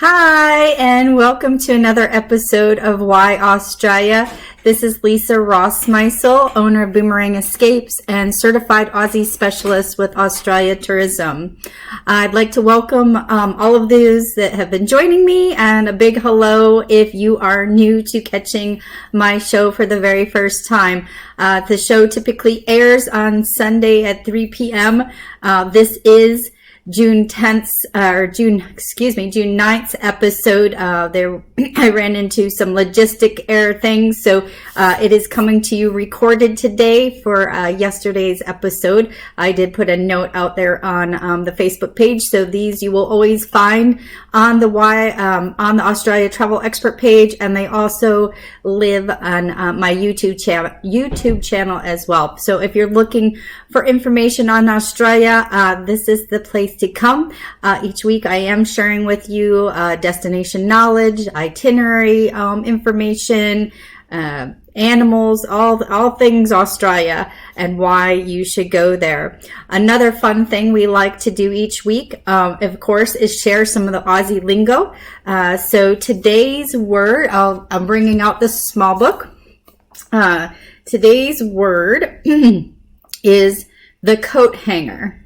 Hi, and welcome to another episode of Why Australia. This is Lisa Rossmeissl, owner of Boomerang Escapes and certified Aussie specialist with Australia Tourism. I'd like to welcome all of those that have been joining me, and a big hello if you are new to catching my show for the very first time. The show typically airs on Sunday at 3 p.m. This is June 9th episode. I ran into some logistic error things, so it is coming to you recorded today for yesterday's episode. I did put a note out there on the Facebook page, so these you will always find on the Australia Travel Expert page, and they also live on my YouTube channel as well. So if you're looking for information on Australia, this is the place to come. Each week I am sharing with you destination knowledge, itinerary information, animals, all things Australia and why you should go there. Another fun thing we like to do each week, of course, is share some of the Aussie lingo. So today's word, I'm bringing out the small book. Today's word is the coat hanger.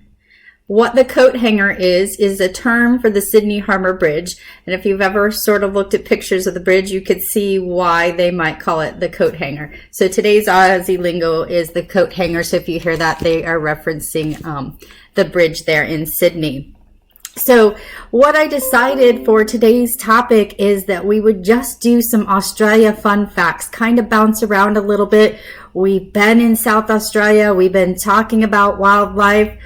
What the coat hanger is a term for the Sydney Harbour Bridge. And if you've ever sort of looked at pictures of the bridge, you could see why they might call it the coat hanger. So today's Aussie lingo is the coat hanger. So if you hear that, they are referencing the bridge there in Sydney. So what I decided for today's topic is that we would just do some Australia fun facts, kind of bounce around a little bit. We've been in South Australia. We've been talking about wildlife.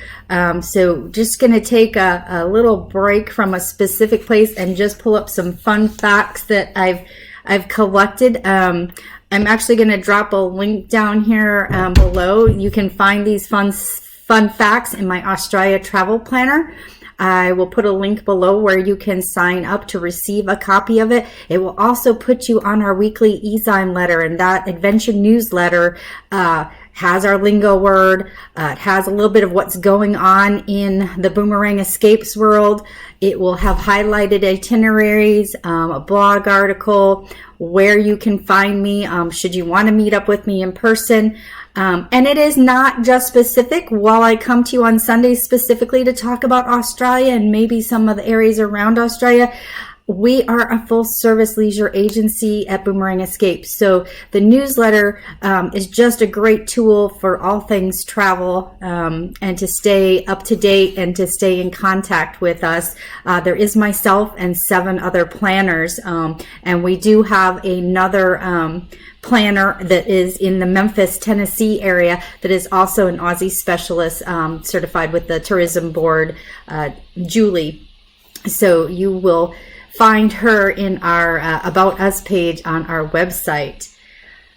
So just going to take a little break from a specific place and just pull up some fun facts that I've collected. I'm actually going to drop a link down here below. You can find these fun facts in my Australia travel planner. I will put a link below where you can sign up to receive a copy of it. It will also put you on our weekly e-sign letter, and that adventure newsletter has our lingo word. It has a little bit of what's going on in the Boomerang Escapes world. It will have highlighted itineraries, a blog article, where you can find me should you want to meet up with me in person. And it is not just specific. While I come to you on Sundays specifically to talk about Australia and maybe some of the areas around Australia, we are a full service leisure agency at Boomerang Escapes. So the newsletter is just a great tool for all things travel and to stay up to date and to stay in contact with us. There is myself and 7 other planners, and we do have another planner that is in the Memphis, Tennessee area that is also an Aussie specialist certified with the tourism board, Julie. So you will find her in our About Us page on our website.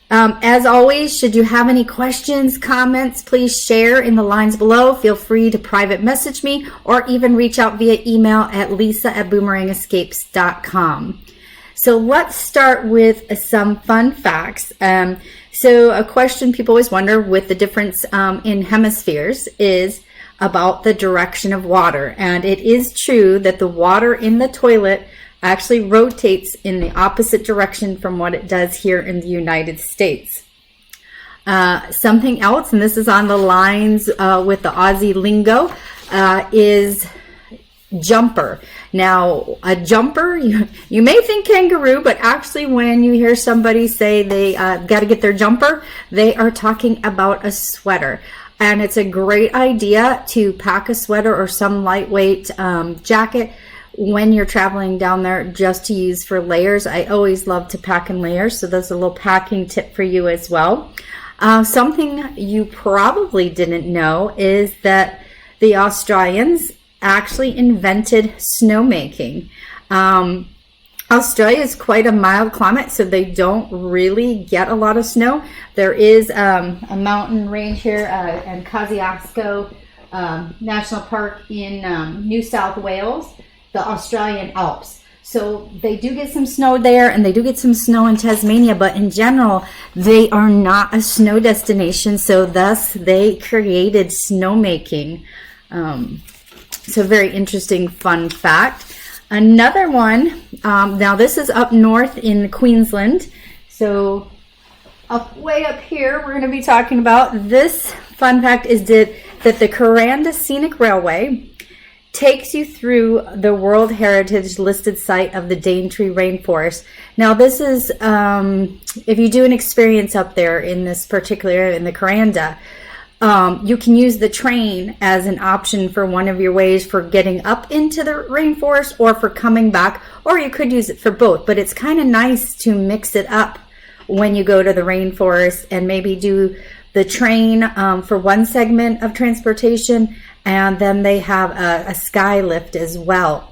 As always, should you have any questions, comments, please share in the lines below. Feel free to private message me or even reach out via email at lisa@boomerangescapes.com. So let's start with some fun facts. So a question people always wonder with the difference in hemispheres is about the direction of water. And it is true that the water in the toilet actually rotates in the opposite direction from what it does here in the United States. Something else, and this is on the lines with the Aussie lingo, is jumper. Now, a jumper, you may think kangaroo, but actually when you hear somebody say they got to get their jumper, they are talking about a sweater. And it's a great idea to pack a sweater or some lightweight jacket when you're traveling down there, just to use for layers. I always love to pack in layers, so that's a little packing tip for you as well. Something you probably didn't know is that the Australians actually invented snowmaking. Australia is quite a mild climate, so they don't really get a lot of snow. There is a mountain range here in Kosciuszko National Park in New South Wales, the Australian Alps. So they do get some snow there, and they do get some snow in Tasmania, but in general, they are not a snow destination, so thus they created snowmaking. So very interesting fun fact. Another one Now this is up north in Queensland. So way up here, we're going to be talking about this fun fact is that the Kuranda Scenic Railway takes you through the World Heritage listed site of the Daintree Rainforest. Now this is, if you do an experience up there in this particular area, in the Kuranda, you can use the train as an option for one of your ways for getting up into the rainforest or for coming back, or you could use it for both. But it's kind of nice to mix it up when you go to the rainforest and maybe do the train for one segment of transportation, and then they have a sky lift as well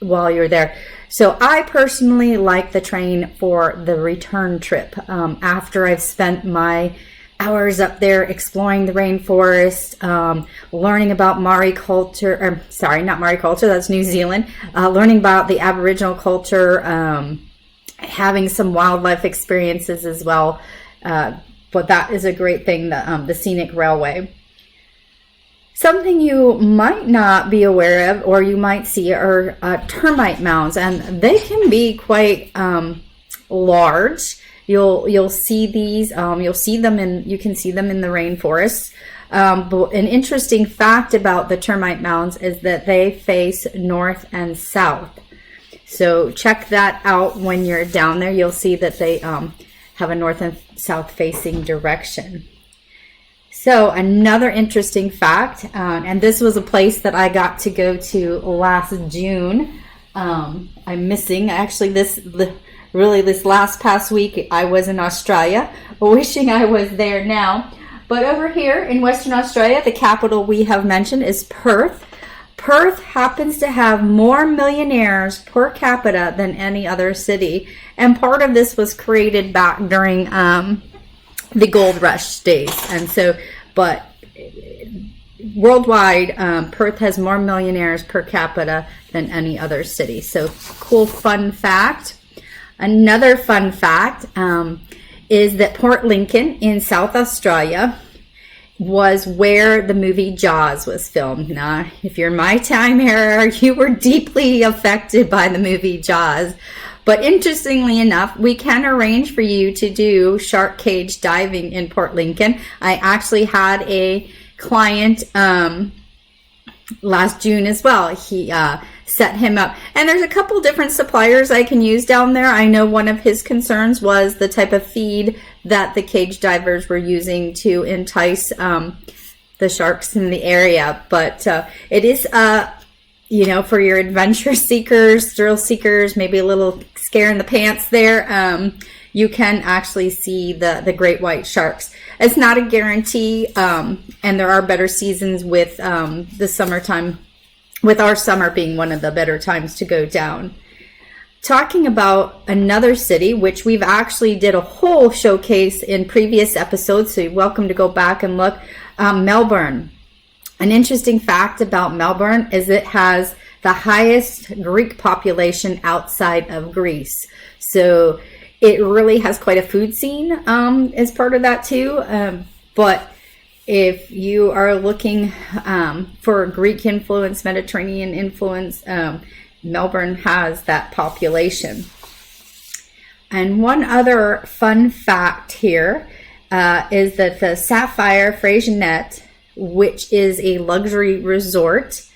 while you're there. So I personally like the train for the return trip after I've spent my hours up there exploring the rainforest, learning about Maori culture, or sorry, not Maori culture, that's New Zealand, learning about the Aboriginal culture, having some wildlife experiences as well. But that is a great thing, the scenic railway. Something you might not be aware of, or you might see, are termite mounds, and they can be quite large. You'll see these. You can see them in the rainforest. But an interesting fact about the termite mounds is that they face north and south. So check that out when you're down there. You'll see that they have a north and south facing direction. So another interesting fact, and this was a place that I got to go to last June. I'm missing actually this last past week. I was in Australia, wishing I was there now. But over here in Western Australia, the capital we have mentioned is Perth. Perth happens to have more millionaires per capita than any other city, and part of this was created back during the gold rush days. And so, but worldwide, Perth has more millionaires per capita than any other city. So cool fun fact. Another fun fact is that Port Lincoln in South Australia was where the movie Jaws was filmed. Now, if you're my time era, you were deeply affected by the movie Jaws. But interestingly enough, we can arrange for you to do shark cage diving in Port Lincoln. I actually had a client last June as well. He set him up. And there's a couple different suppliers I can use down there. I know one of his concerns was the type of feed that the cage divers were using to entice the sharks in the area. But it is, for your adventure seekers, thrill seekers, maybe a little scare in the pants there, you can actually see the great white sharks. It's not a guarantee, and there are better seasons with the summertime, with our summer being one of the better times to go down. Talking about another city, which we've actually did a whole showcase in previous episodes, so you're welcome to go back and look. Melbourne. An interesting fact about Melbourne is it has the highest Greek population outside of Greece. So it really has quite a food scene as part of that too. But if you are looking for Greek influence, Mediterranean influence, Melbourne has that population. And one other fun fact here is that the Sapphire Freixenet, which is a luxury resort,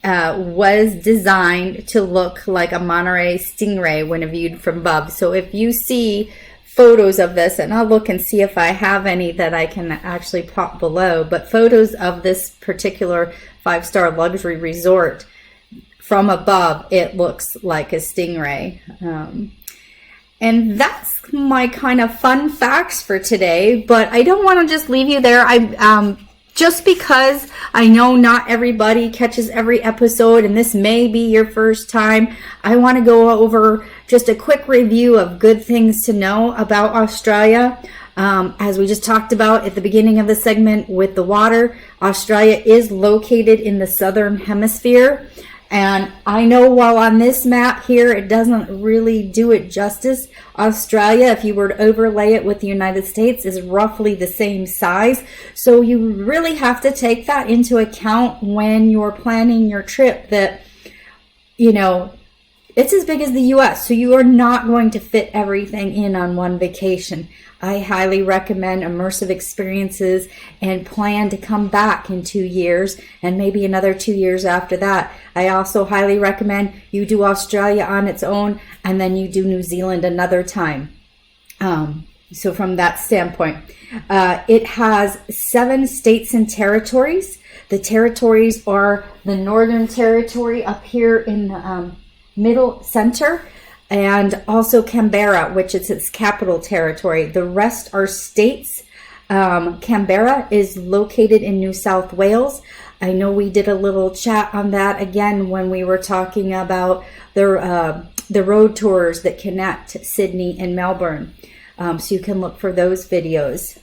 was designed to look like a Monterey stingray when viewed from above. So if you see photos of this, and I'll look and see if I have any that I can actually pop below, but photos of this particular 5-star luxury resort from above, it looks like a stingray. And that's my kind of fun facts for today, but I don't want to just leave you there. Just because I know not everybody catches every episode, and this may be your first time, I want to go over just a quick review of good things to know about Australia. As we just talked about at the beginning of the segment with the water, Australia is located in the southern hemisphere. And I know while on this map here, it doesn't really do it justice. Australia, if you were to overlay it with the United States, is roughly the same size. So you really have to take that into account when you're planning your trip, that, It's as big as the US, so you are not going to fit everything in on one vacation. I highly recommend immersive experiences and plan to come back in 2 years and maybe another 2 years after that. I also highly recommend you do Australia on its own and then you do New Zealand another time. So from that standpoint, it has 7 states and territories. The territories are the Northern Territory up here in the middle center, and also Canberra, which is its capital territory. The rest are states. Canberra is located in New South Wales. I know we did a little chat on that again when we were talking about the road tours that connect Sydney and Melbourne. So you can look for those videos.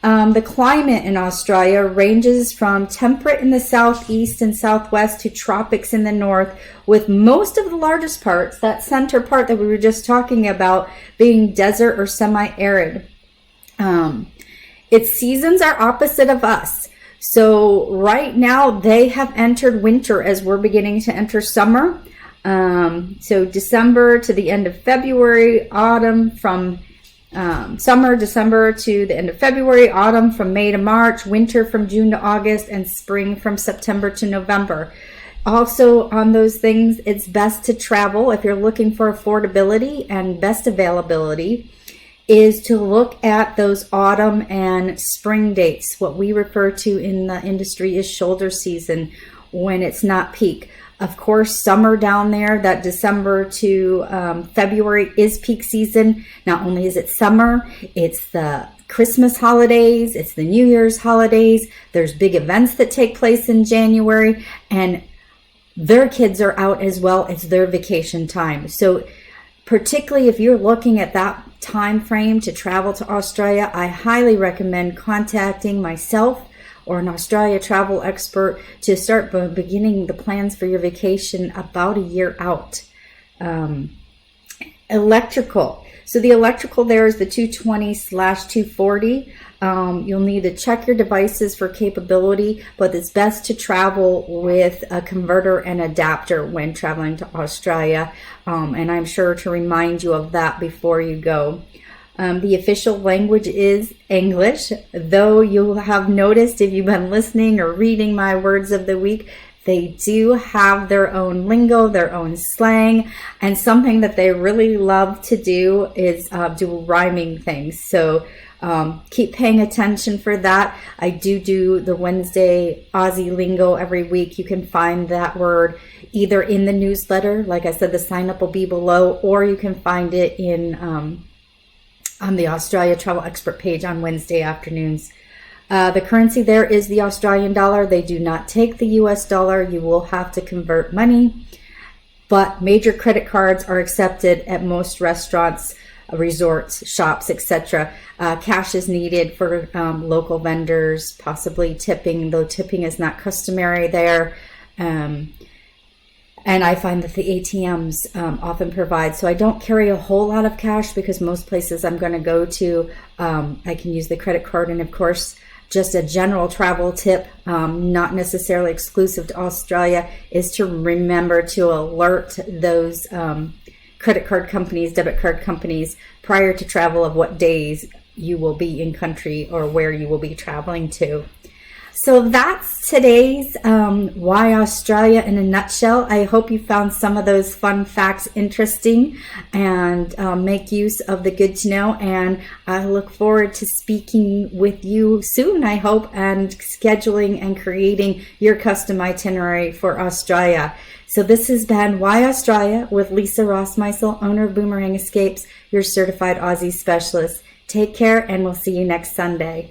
The climate in Australia ranges from temperate in the southeast and southwest to tropics in the north, with most of the largest parts, that center part that we were just talking about, being desert or semi-arid. Its seasons are opposite of us. So right now they have entered winter as we're beginning to enter summer. So December to the end of February, autumn from summer, December to the end of February, autumn from May to March, winter from June to August, and spring from September to November. Also on those things, it's best to travel if you're looking for affordability and best availability is to look at those autumn and spring dates. What we refer to in the industry is shoulder season, when it's not peak. Of course, summer down there, that December to February is peak season. Not only is it summer, it's the Christmas holidays, it's the New Year's holidays. There's big events that take place in January, and their kids are out as well. It's their vacation time. So particularly if you're looking at that time frame to travel to Australia, I highly recommend contacting myself or an Australia travel expert to start beginning the plans for your vacation about a year out. Electrical. So the electrical there is the 220/240. You'll need to check your devices for capability, but it's best to travel with a converter and adapter when traveling to Australia. And I'm sure to remind you of that before you go. The official language is English, though you'll have noticed if you've been listening or reading my words of the week, they do have their own lingo, their own slang, and something that they really love to do is do rhyming things. So keep paying attention for that. I do the Wednesday Aussie lingo every week. You can find that word either in the newsletter, like I said, the sign up will be below, or you can find it in on the Australia Travel Expert page on Wednesday afternoons. The currency there is the Australian dollar. They do not take the US dollar. You will have to convert money, but major credit cards are accepted at most restaurants, resorts, shops, etc. Cash is needed for local vendors, possibly tipping, though tipping is not customary there. And I find that the ATMs often provide. So I don't carry a whole lot of cash because most places I'm going to go to, I can use the credit card. And of course, just a general travel tip, not necessarily exclusive to Australia, is to remember to alert those credit card companies, debit card companies prior to travel of what days you will be in country or where you will be traveling to. So that's today's Why Australia in a nutshell. I hope you found some of those fun facts interesting and make use of the good to know. And I look forward to speaking with you soon, I hope, and scheduling and creating your custom itinerary for Australia. So this has been Why Australia with Lisa Rossmeissl, owner of Boomerang Escapes, your certified Aussie specialist. Take care, and we'll see you next Sunday.